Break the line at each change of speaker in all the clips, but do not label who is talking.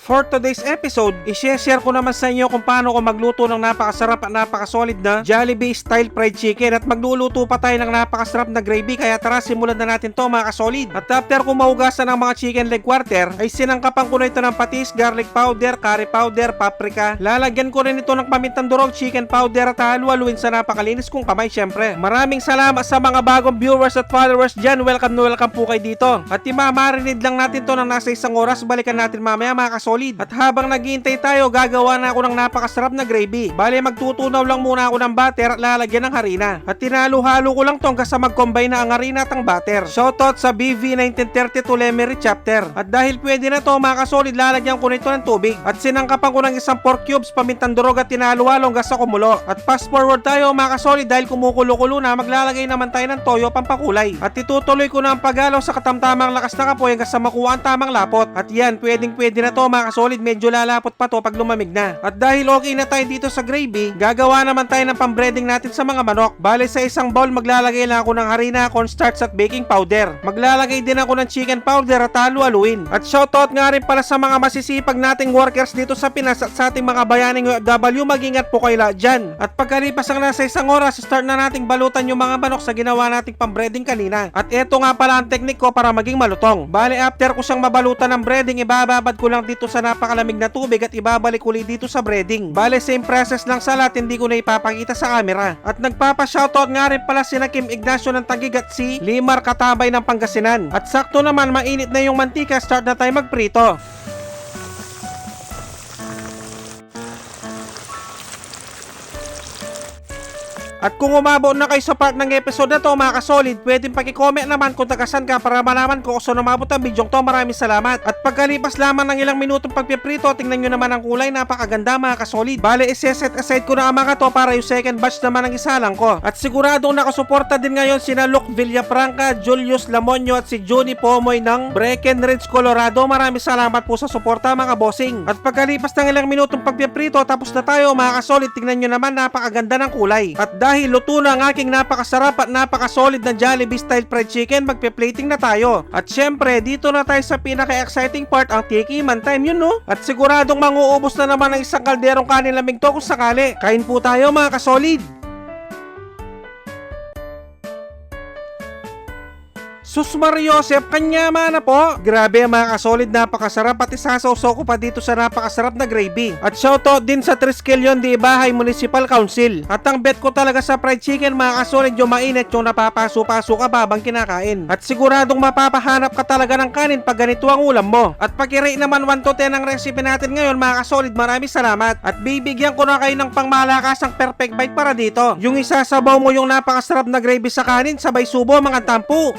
For today's episode, i-share ko naman sa inyo kung paano ko magluto ng napakasarap at napakasolid na Jollibee style fried chicken at magluluto pa tayo ng napakasarap na gravy, kaya tara simulan na natin to mga kasolid. At after ko mahugasan ng mga chicken leg quarter, ay sinangkapan ko na ito ng patis, garlic powder, curry powder, paprika. Lalagyan ko rin ito ng pamintang durog, chicken powder at halu-haluin sa napakalinis kong kamay syempre. Maraming salamat sa mga bagong viewers at followers dyan. Welcome na welcome po kayo dito. At imamarinate lang natin to ng nasa 1 oras. Balikan natin mamaya mga kasolid. At habang naghihintay tayo, gagawa na ako ng napakasarap na gravy. Bale, magtutunaw lang muna ako ng butter at lalagyan ng harina. At tinalo-halo ko lang to hanggang sa mag-combine na ang harina at ang butter. Shoutout sa BV 1932 Lemery Chapter. At dahil pwede na to mga kasolid, lalagyan ko nito ng tubig. At sinangkapan ko ng isang pork cubes, pamintang durog at tinalo-halo hanggang sa kumulo. At fast forward tayo mga kasolid, dahil kumukulo-kulo na, maglalagay naman tayo ng toyo pampakulay. At itutuloy ko na ang paghalo sa katamtamang lakas na kapoy hanggang sa makuha ang tamang lapot. At yan, pwede na to mga kasolid, medyo lalapot pa to pag lumamig na. At dahil okay na tayo dito sa gravy, gagawa naman tayo ng pambreading natin sa mga manok. Bale, sa isang bowl maglalagay lang ako ng harina, cornstarch at baking powder. Maglalagay din ako ng chicken powder at halu-haluin. At shoutout nga rin pala sa mga masisipag nating workers dito sa Pinas at sa ating mga bayaning OFW, mag-ingat po kayo lahat dyan. At pagkalipas ang nasa 1 oras, start na nating balutan yung mga manok sa ginawa nating pambreading kanina. At eto nga pala ang technique ko para maging malutong. Bale, after ko siyang mabalutan ng breading, ibababad ko lang dito sa napakalamig na tubig at ibabalik ulit dito sa breading. Bale, same process lang sa lahat, hindi ko na ipapakita sa camera. At nagpapa-shoutout nga rin pala sina Kim Ignacio ng Taguig at si Limar Katabay ng Pangasinan. At sakto naman, mainit na yung mantika, start na tayo magprito. At kung umabot na kayo sa part ng episode na to mga kasolid, pwedeng paki-comment naman kung tagasan ka para malaman ko kung saan umabot ang video to. Maraming salamat. At pagkalipas lamang ng ilang minutong pagpiprito, tingnan nyo naman ang kulay, napakaganda mga kasolid. Bale, iseset aside ko na ang mga to para yung second batch naman ang isalang ko. At siguradong nakasuporta din ngayon sina Luke Villafranca, Julius Lamonyo at si Johnny Pomoy ng Breckenridge, Colorado. Maraming salamat po sa suporta mga bossing. At pagkalipas ng ilang minutong pagpiprito, tapos na tayo mga kasolid. Tingnan nyo naman, napakaganda ng kulay. At dahil luto na ang aking napakasarap at napakasolid na Jollibee style fried chicken, magpe-plating na tayo. At syempre, dito na tayo sa pinaka-exciting part, ang tikiman time, yun no? At siguradong manguubos na naman ng isang kalderong kanin lamig to kung sakali. Kain po tayo mga kasolid. Sus Mariosep, kanyama na po. Grabe mga kasolid, napakasarap at isasawsaw ko pa dito sa napakasarap na gravy. At shoutout din sa Triskelion de Ibahay Municipal Council. At ang bet ko talaga sa fried chicken mga kasolid, yung mainit, yung napapaso-paso ka babang kinakain. At siguradong mapapahanap ka talaga ng kanin pag ganito ang ulam mo. At pag-rate naman 1 to 10 ang recipe natin ngayon mga kasolid, maraming salamat. At bibigyan ko na kayo ng pangmalakasang perfect bite para dito. Yung isasabaw mo yung napakasarap na gravy sa kanin, sabay subo mga tampo.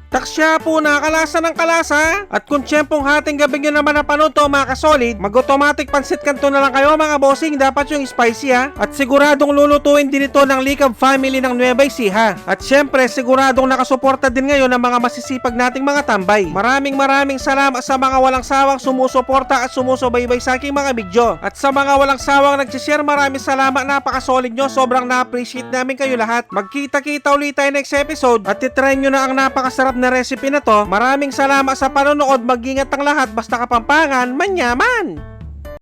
Taksya po na kalasa ng kalasa. At kung tiyempong hating gabi nyo naman napanood to mga kasolid, mag-automatic pansit kanto na lang kayo mga bossing. Dapat yung spicy ha. At siguradong lulutuin din ito ng Likab family ng Nueva Ecija. At syempre siguradong nakasuporta din ngayon ng mga masisipag nating mga tambay. Maraming salamat sa mga walang sawang sumusuporta at sumusubaybay sa aking mga video. At sa mga walang sawang nagsishare, maraming salamat, napakasolid nyo. Sobrang na-appreciate namin kayo lahat. Magkita-kita ulit tayo next episode at titry nyo na ang napakasarap na recipe na to. Maraming salamat sa panonood. Mag-ingat ang lahat, basta Kapampangan manyaman.